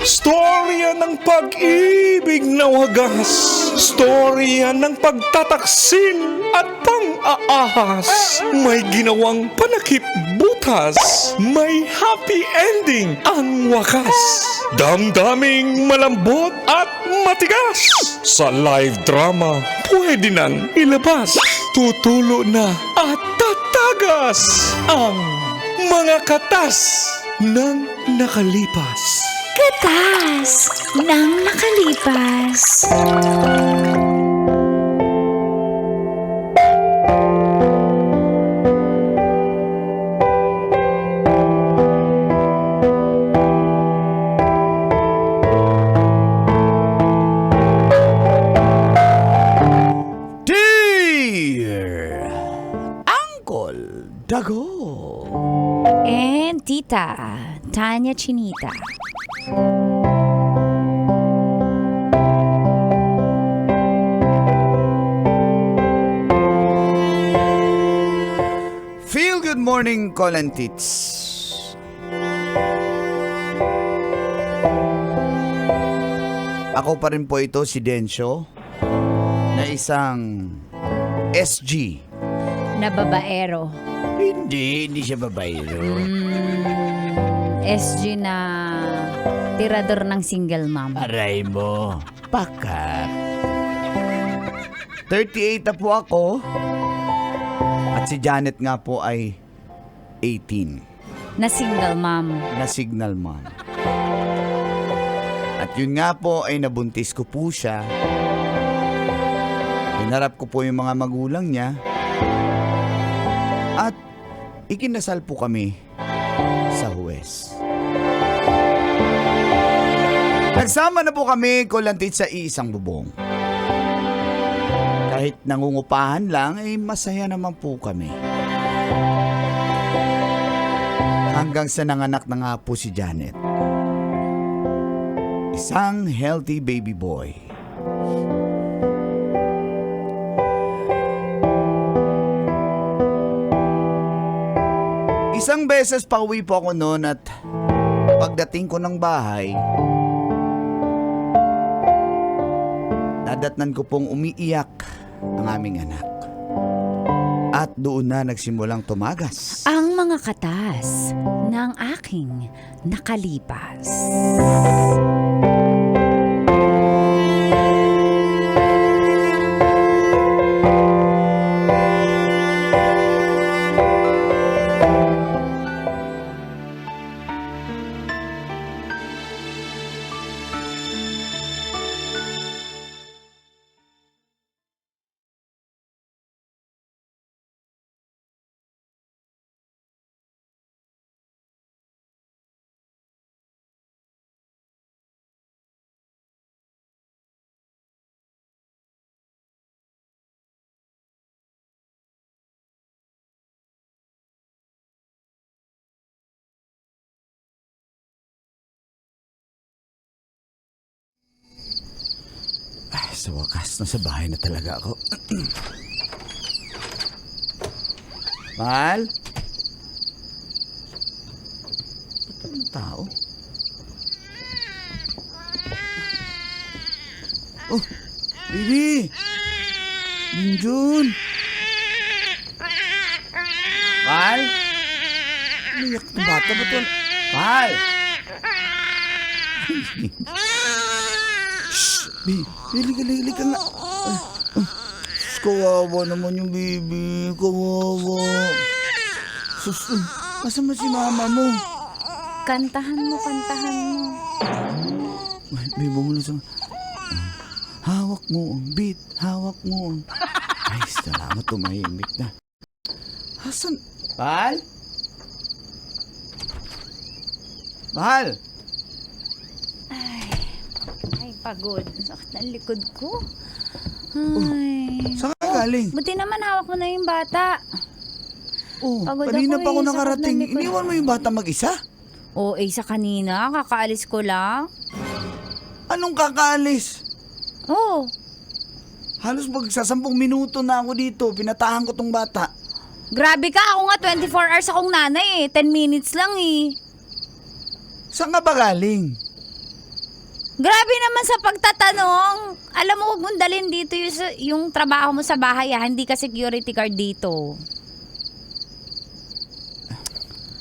Storya ng pag-ibig na wagas. Storya ng pagtataksil at pang-aahas. May ginawang panakip butas. May happy ending ang wakas. Damdaming malambot at matigas. Sa live drama, pwede nang ilabas. Tutulo na at tatagas ang mga katas ng nakalipas. Katas ng nakalipas. Dear Uncle Dago. And Tita Tanya Chinita. Feel good morning, Colantits. Ako pa rin po ito, si Densyo, na isang SG. Na babaero. Hindi siya babaero. SG na tirador ng single mom. Aray mo, pakat. 38 na po ako. At si Janet nga po ay 18. Na single mom. Na signal mom. At yun nga po ay nabuntis ko po siya. Hinarap ko po yung mga magulang niya. At ikinasal po kami sa huwes. Nagsama na po kami, Kolantit, sa iisang bubong. Kahit nangungupahan lang, ay masaya naman po kami. Hanggang sa nanganak na nga po si Janet. Isang healthy baby boy. Isang beses pauwi po ako noon at pagdating ko ng bahay, nadatnan ko pong umiiyak ang aming anak. At doon na nagsimulang tumagas Ang mga katas ng aking nakalipas. Sa wakas, nasa bahay na talaga ako. Mahal? Ba't ang tao? Oh, baby! Nandiyon! Mahal? Umiyak ng bata ba ito? Mahal! Hili ka nga. Kawawa naman yung baby. Kawawa. Sus, kasama si mama mo. Kantahan mo. Baby mo na sa... Hawak mo ang beat. Hawak mo ang... Ay, salamat, tumahimik na. Hasan? Mahal? Mahal? Ay, pagod. Sakit na ang likod ko. Ay. Saan ka galing? Buti naman hawak mo na yung bata. Oh, Pagod kanina ako pa ako eh, nakarating. sakit na likod. Iniwan mo yung bata mag-isa? Oo, sa kanina. Kakaalis ko lang. Anong kakaalis? Oo. Halos magsasampung minuto na ako dito. Pinatahan ko tong bata. Grabe ka. Ako nga 24 hours akong nanay eh. 10 minutes lang eh. Saan ka ba galing? Grabe naman sa pagtatanong. Alam mo, huwag mong dalhin dito yung trabaho mo sa bahay, ha? Hindi ka security guard dito.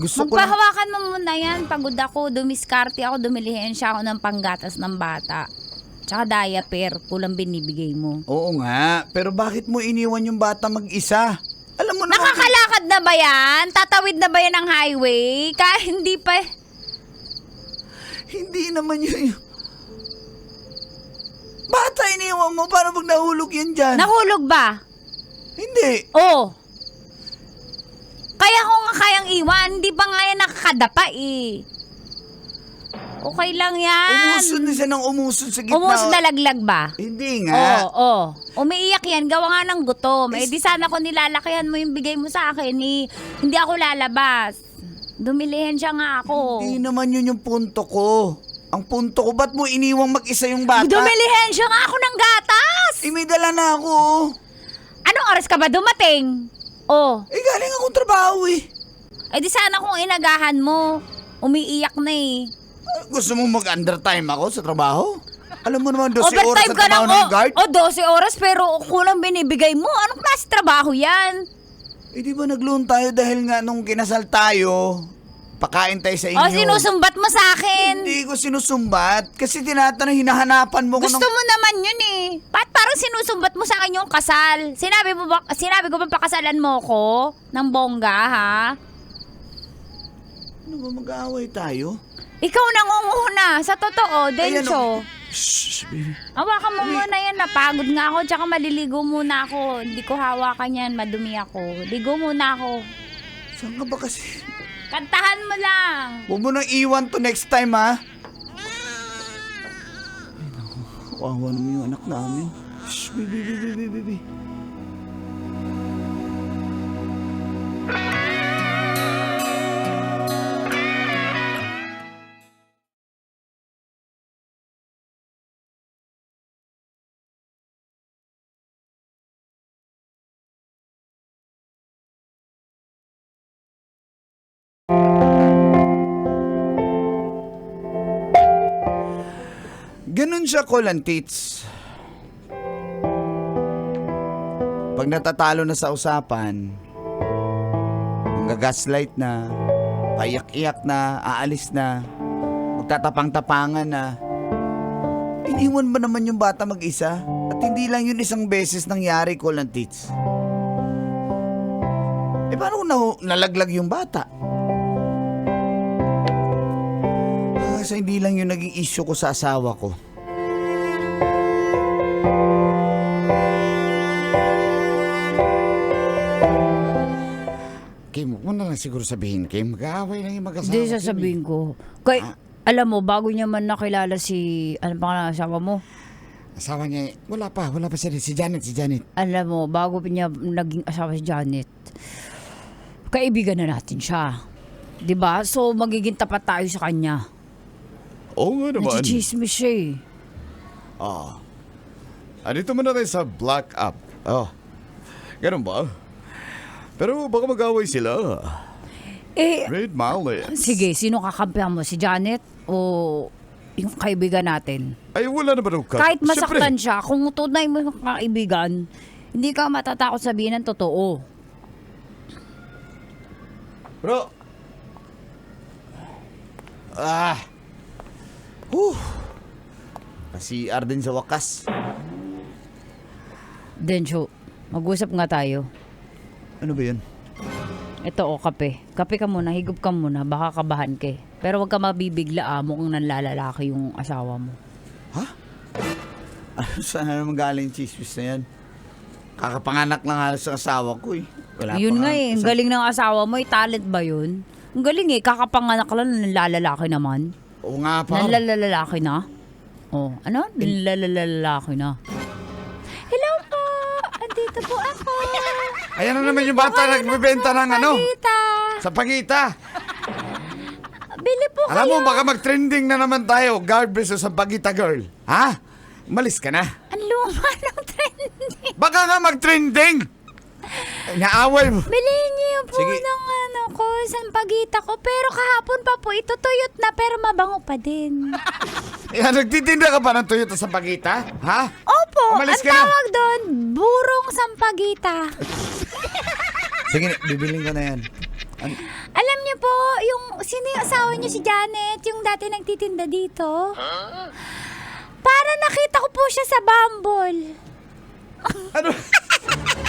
Gusto ko lang... Magpahawakan mo muna yan. Pagod ako, dumiskarte ako, dumilihin siya ako ng panggatas ng bata. Tsaka diaper, kulang binibigay mo. Oo nga, pero bakit mo iniwan yung bata mag-isa? Alam mo naman... Nakakalakad na ba yan? Tatawid na ba yan ng highway? Hindi pa. Hindi naman yun. Bata iniwan mo, paano pag nahulog yan dyan? Nahulog ba? Hindi. Oo. Kaya ko nga kayang iwan, hindi pa nga yan nakakadapa eh. Okay lang yan. Umusod na siya ng umusod sa gitna. Umusod na laglag ba? Hindi nga. Oo. Umiiyak yan, gawa nga ng gutom. Eh di sana ko nilalakihan mo yung bigay mo sa akin eh. Hindi ako lalabas. Dumilihin siya nga ako. Hindi naman yun yung punto ko. Ang punto ko, ba't mo iniwang mag-isa yung bata? Dumilihin siya nga ako ng gatas! Eh, may dala na ako. Anong oras ka ba dumating? Oh. Eh, galing akong trabaho eh. Eh di sana kung inagahan mo. Umiiyak na eh. Gusto mo mag-undertime ako sa trabaho? Alam mo naman, 12 oras Overtime sa ka trabaho lang, ng guard. 12 oras pero kulang binibigay mo. Anong klase trabaho yan? Eh, di ba nag-loan tayo dahil nga nung kinasal tayo, pakain tayo sa inyo. Sinusumbat mo sa akin. Hindi ko sinusumbat. Kasi tinatanong, hinahanapan mo ko Gusto mo naman yun eh. Ba't parang sinusumbat mo sa akin yung kasal? Sinabi ko ba pakasalan mo ko? Ng bongga, ha? Ano ba, mag-aaway tayo? Ikaw nangunguna. Sa totoo, Dencho. Shh, baby. Hawakan mo muna yan. Napagod nga ako. Tsaka maliligo muna ako. Hindi ko hawakan yan. Madumi ako. Ligo muna ako. Saan ka ba kasi? Kantahan mo lang. Huwag mo nang iwan to next time, ha? Ay, naku. Kawawa naman yung anak namin. Shh, baby. Ganun siya, Kolantits. Pag natatalo na sa usapan, nagagaslight na, paiyak-iyak na, aalis na, magtatapang-tapangan na, iniwan ba naman yung bata mag-isa? At hindi lang yun isang beses nangyari, Kolantits. Eh, paano kung nalaglag yung bata? Kasi hindi lang yung naging issue ko sa asawa ko. Kim, huwag mo na lang siguro sabihin, Kim. Mag-aaway lang yung mag-asawa. Hindi sasabihin ko. Alam mo, bago niya man nakilala si... Ano pa nga asawa mo? Asawa niya, wala pa siya. Si Janet. Alam mo, bago niya naging asawa si Janet, kaibigan na natin siya. 'Di ba? So, magiging tapat tayo sa kanya. Oo nga naman. Nachichismis siya eh. Andito mo na tayo sa Black App. Ganun ba? Pero baka mag-away sila. Read my lips. Sige, sino kakampihan mo? Si Janet o yung kaibigan natin? Ay, wala naman ako. Kahit masaktan siya, kung tunay mo yung kaibigan, hindi ka matatakot sabihin ng totoo. Bro! CR din sa wakas. Dencho, mag-usap nga tayo. Ano ba yun? Ito kape. Kape ka muna, higop ka muna, baka kabahan ka eh. Pero wag ka mabibigla mukhang nanlalalaki yung asawa mo. Ha? Saan naman galing yung chismis na yan? Kakapanganak lang halos ang asawa ko eh. Wala Yun pa nga eh, ang galing ng asawa mo, talent ba yun? Ang galing eh, kakapanganak lang, nanlalalaki naman. Oo nga pa. Nanlalalaki na? Oh, ano? Nanlalalaki na. Hello po! Andito po ako! Ayan na naman yung bata nagbebenta ng ano? Pagita! Sa pagita. Bili po Alam kayo! mo, baka mag-trending na naman tayo. Guard versus sa pagita girl. Ha? Malis ka na. Ang luma ng trending! Baka nga mag-trending. Naaway mo. Bilhin niyo po Sige. ng ko, sampagita ko. Pero kahapon pa po, ito tuyot na pero mabango pa din. Yan, nagtitinda ka ba ng Toyota Sampaguita? Ha? Opo, Umalis ang ka na. tawag doon, burong sampagita. Sige, bibiling ko na yan. Alam niyo po, sino yung asawa niyo, si Janet, yung dati nagtitinda dito? Para nakita ko po siya sa Bumble. Ano?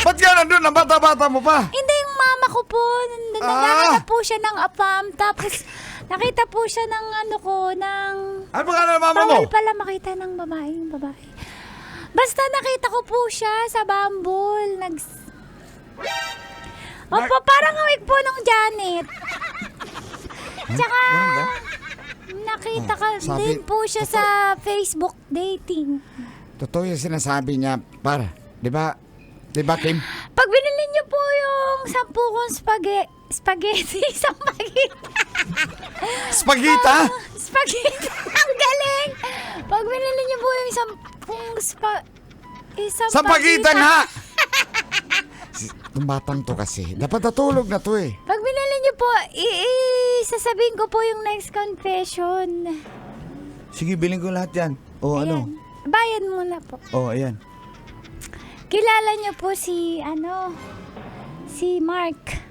Ba't ka nandun? Ang bata-bata mo pa? Hindi, yung mama ko po, naghahanap po siya ng apam, tapos nakita po siya ng Ano pa ka na mama mo? bawal pala makita ng babae, yung babae. Basta nakita ko po siya sa Bumble, Opo, parang hawig po ng Janet. Tsaka, Ganun ba? nakita ka sabi- din po siya sa Facebook dating. Totoo yung sinasabi niya, para. Di ba, Kim? Pag binili niyo po yung 10 kong spaghetti, Spagita? spaghetti, ang galing! Pag binili niyo po yung 10 Sampaguita nga! Itong batang to kasi, dapat natulog na to eh. Pag binili niyo po, sasabihin ko po yung next confession. Sige, biling ko lahat yan. O ano? Ayan. Bayad muna po. O, ayan. Kilala niyo po si Mark.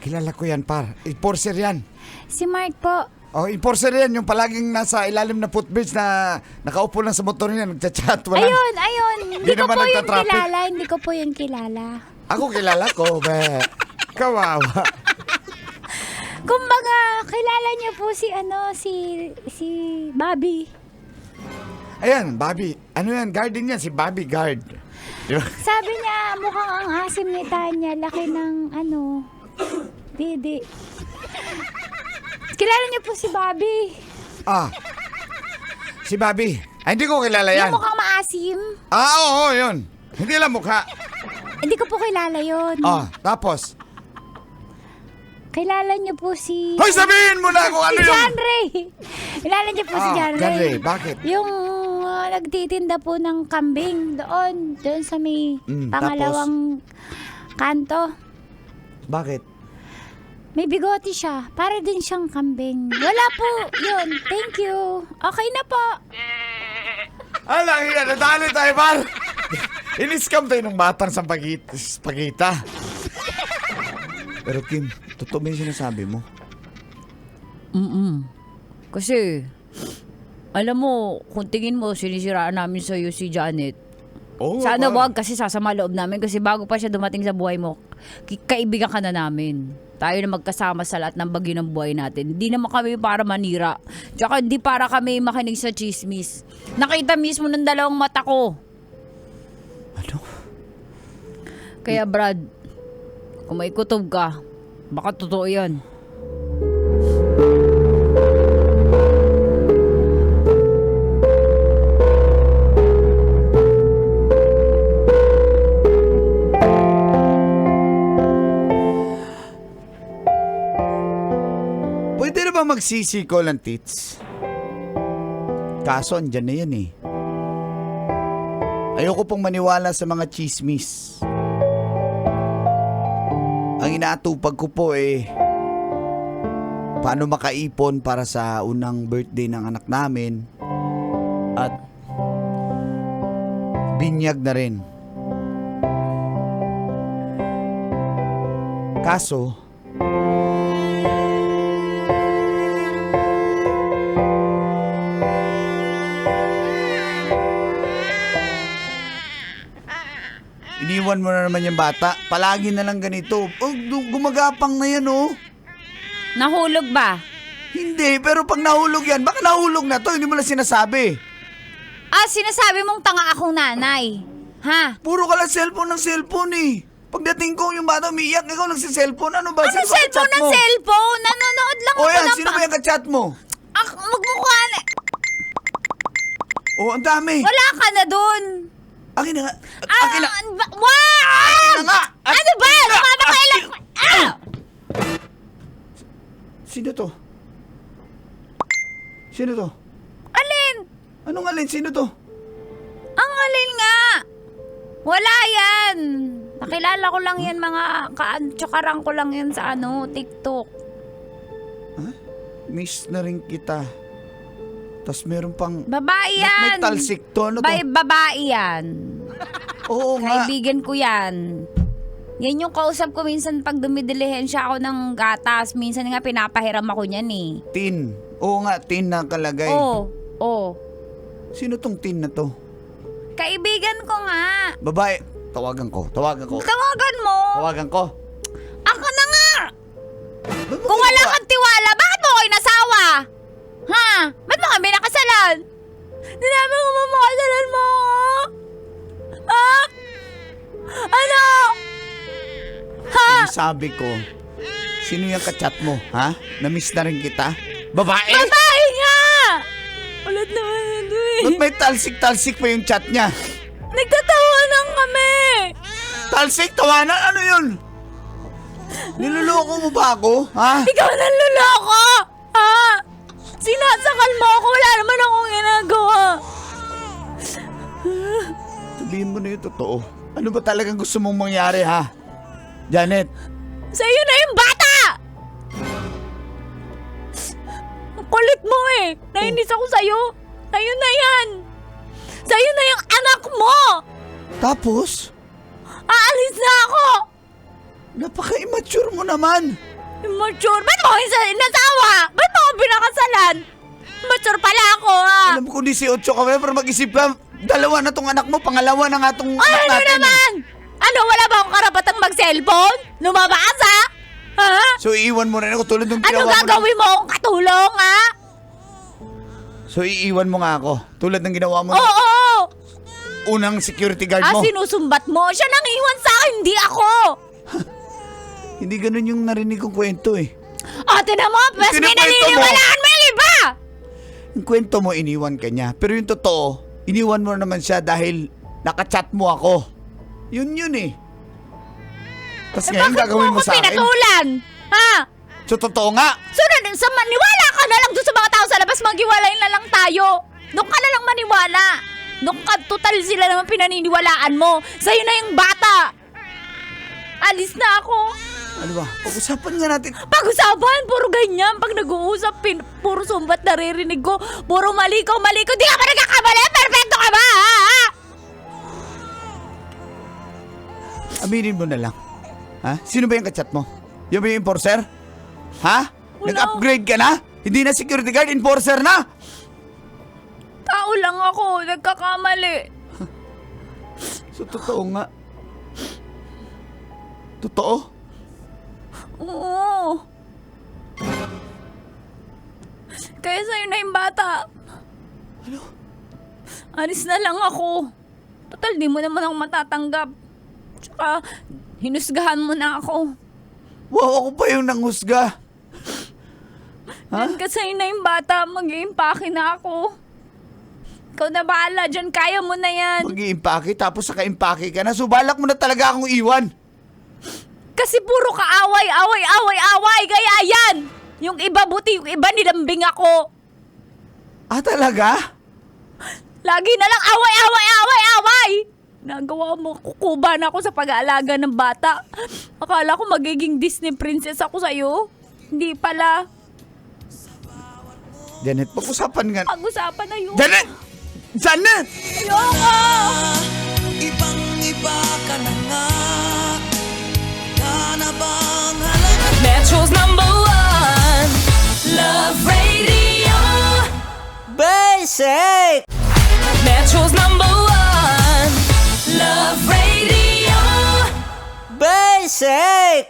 Kilala ko yan, par. Enforcer yan. Si Mark po. O, enforcer yan. Yung palaging nasa ilalim na footbridge na nakaupo lang sa motor niya, nagchat-chat. Walang... Ayun. Hindi ko naman po yung nagtatraffic. kilala. Hindi ko po yung kilala. Ako kilala ko, be. Kawawa. Kumbaga, kilala niyo po si Bobby. Ayan, Bobby. Ano yan? Guardian yan. Si Bobby Guard. Di ba? Sabi niya, mukhang ang asim ni Tanya. Laki ng didi. Kilala niyo po si Bobby. Ah. Si Bobby. Ay, hindi ko kilala yan. Yung mukhang maasim. Oo, yun. Hindi lang mukha. Hindi ko po kilala yun. Ah, tapos. Kilala niyo po si... Hoy, sabihin mo na kung ano Si yung... John Ray. Kilala niyo po si John John Ray. Ray, bakit? Yung nagtitinda po ng kambing doon sa may pangalawang kanto. Bakit? May bigote siya. Para din siyang kambing. Wala po. Yun. Thank you. Okay na po. Alang yan, nadali tayo, par. In-scam tayo ng batang spagita. Pero Kim, totoo ba yung sinasabi mo? Kasi, alam mo, kung tingin mo, sinisiraan namin sa'yo si Janet. Oo, Sana par. wag kasi sasama loob namin kasi bago pa siya dumating sa buhay mo, kaibigan ka na namin. Tayo na magkasama sa lahat ng bagyo ng buhay natin. Hindi naman kami para manira. Tsaka hindi para kami makinig sa chismis. Nakita mismo ng dalawang mata ko. Ano? Kaya Brad, kung may kutob ka, baka totoo yan. Pwede na ba magsisiko ng tits? Kaso andyan na yan eh. Ayoko pong maniwala sa mga chismis. Ang inaatupag ko po paano makaipon para sa unang birthday ng anak namin at binyag na rin. Kaso, iniwan mo na naman yung bata. Palagi na lang ganito. Oh, gumagapang na yan, oh. Nahulog ba? Hindi, pero pag nahulog yan, baka nahulog na to. Hindi mo lang sinasabi. Sinasabi mong tanga akong nanay. Ha? Puro ka lang cellphone ng cellphone eh. Pagdating ko, yung bata umiiyak, ikaw nagsiselfone. Ano ba? Ano Sino ba cellphone kachat ng mo? cellphone? Nanonood lang O ako yan, ng sino ba yung kachat mo? Magmukha na. Oh, ang dami. Wala ka na dun. Akin na nga. Akin na. Wow! na nga. Ano ba? Napapakailan. Sino to? Sino to? Alin? Anong alin? Sino to? Ang alin nga. Wala yan. Nakilala ko lang yan tsakaran ko lang yan sa TikTok. Miss na rin kita. Tapos meron pang... Babae May yan. talsik to. Ano to? Babae yan. Oo nga. Kaibigan ko yan. Yan yung kausap ko minsan pag dumidilihensya ako ng gatas. Minsan nga pinapahiram ako niyan eh. Tin. Oo nga, tin na kalagay. Oo. Sino tong tin na to? Kaibigan ko nga. Babae. Tawagan ko. Tawagan mo. Tawagan ko. Ako na nga. Ba't mo Kung wala ginawa? kang tiwala, bakit mo ako inasawa? Ha? Ba't mo kami nakasalan? Sinabi ko mamakasalan mo ako. Ha? Ano? Ha? Sabi ko, sino yung kachat mo, ha? Namiss na rin kita? Babae? Babae nga! Ulit naman ito eh. Ba't may talsik-talsik pa yung chat niya? Nagtatawanan kami! Talsik, tawanan, ano yun? Niloloko mo ba ako, ha? Ikaw nanluloko! Ha? Sinasakal mo ako, wala naman akong ginagawa. Sabihin mo na yung totoo. Ano ba talagang gusto mong mangyari, ha? Janet, Sa'yo na yung bata! Ang kulit mo eh! Nainis ako sa'yo! Sa'yo na yan! Sa'yo na yung anak mo! tapos, Aalis na ako! napaka-immature mo naman. Immature? Ba't mo ako inasawa? Ba't mo ako pinakasalan? Immature pala ako ha! Alam ko 18 ka, pero mag-isip ka, dalawa na tong anak mo, pangalawa na nga tong Ay, anak ano natin. naman? Ano, wala ba akong karapatang mag-cellphone? Lumabas ha? Ha? So, iiwan mo na ako tulad ng Ano ginawa mo. gagawin mo akong katulong ha? So, iiwan mo nga ako tulad ng ginawa mo ng Oo! unang security guard mo. Sinusumbat mo? Siya nang iwan sa akin, hindi ako! Hindi ganun yung narinig kong kwento eh. Ate na mo, mas Kinukwento mo. pinaniniwalaan mo yung iba! Yung kwento mo, iniwan ka niya. Pero yung totoo, iniwan mo naman siya dahil nakachat mo ako. Yun eh. Tapos ngayon gagawin mo sa akin. Pinatulan? Ha? So, totoo nga. Maniwala ka na lang doon sa mga tao sa labas, maghiwalay na lang tayo. Doon ka na lang maniwala. Doon ka, total sila naman pinaniniwalaan mo. Sa'yo na yung bata. Alis na ako. Ano ba? Pag-usapan nga natin. Pag-usapan, puro ganyan. Pag nag-uusap, puro sumbat naririnig ko. Puro maliko. Di ka ba nagkakamali? Perfecto ka ba? Ha? Aminin mo na lang. Ha? Sino ba yung kachat mo? Yung ba yung enforcer? Ha? Wala. Nag-upgrade ka na? Hindi na security guard, enforcer na? Tao lang ako. Nagkakamali. So, totoo nga. Totoo? Oo. Kaya sa'yo na yung bata. Ano? Alis na lang ako. Total, di mo naman ako matatanggap. Tsaka, hinusgahan mo na ako. Wow, ako pa yung nanghusga. Diyan ka sa'yo na yung bata, mag-iimpake na ako. Ikaw na bahala dyan, kaya mo na yan. Mag-iimpake tapos saka-impake ka na. So, balak mo na talaga akong iwan. Kasi puro ka away. Kaya yan. Yung iba buti, yung iba nilambing ako. Ah, talaga? Lagi na lang away. Nagawa mo, kukuba na ako sa pag-aalaga ng bata. Akala ko magiging Disney princess ako sa'yo. Hindi pala. Janet, pag-usapan nga. Pag-usapan na yun. Janet! Janet! Ayoko! Ibang-iba ka na nga. Ka na bang halaga? Metro's #1 Love Radio. Basic! Metro's #1 Love Radio. Basic!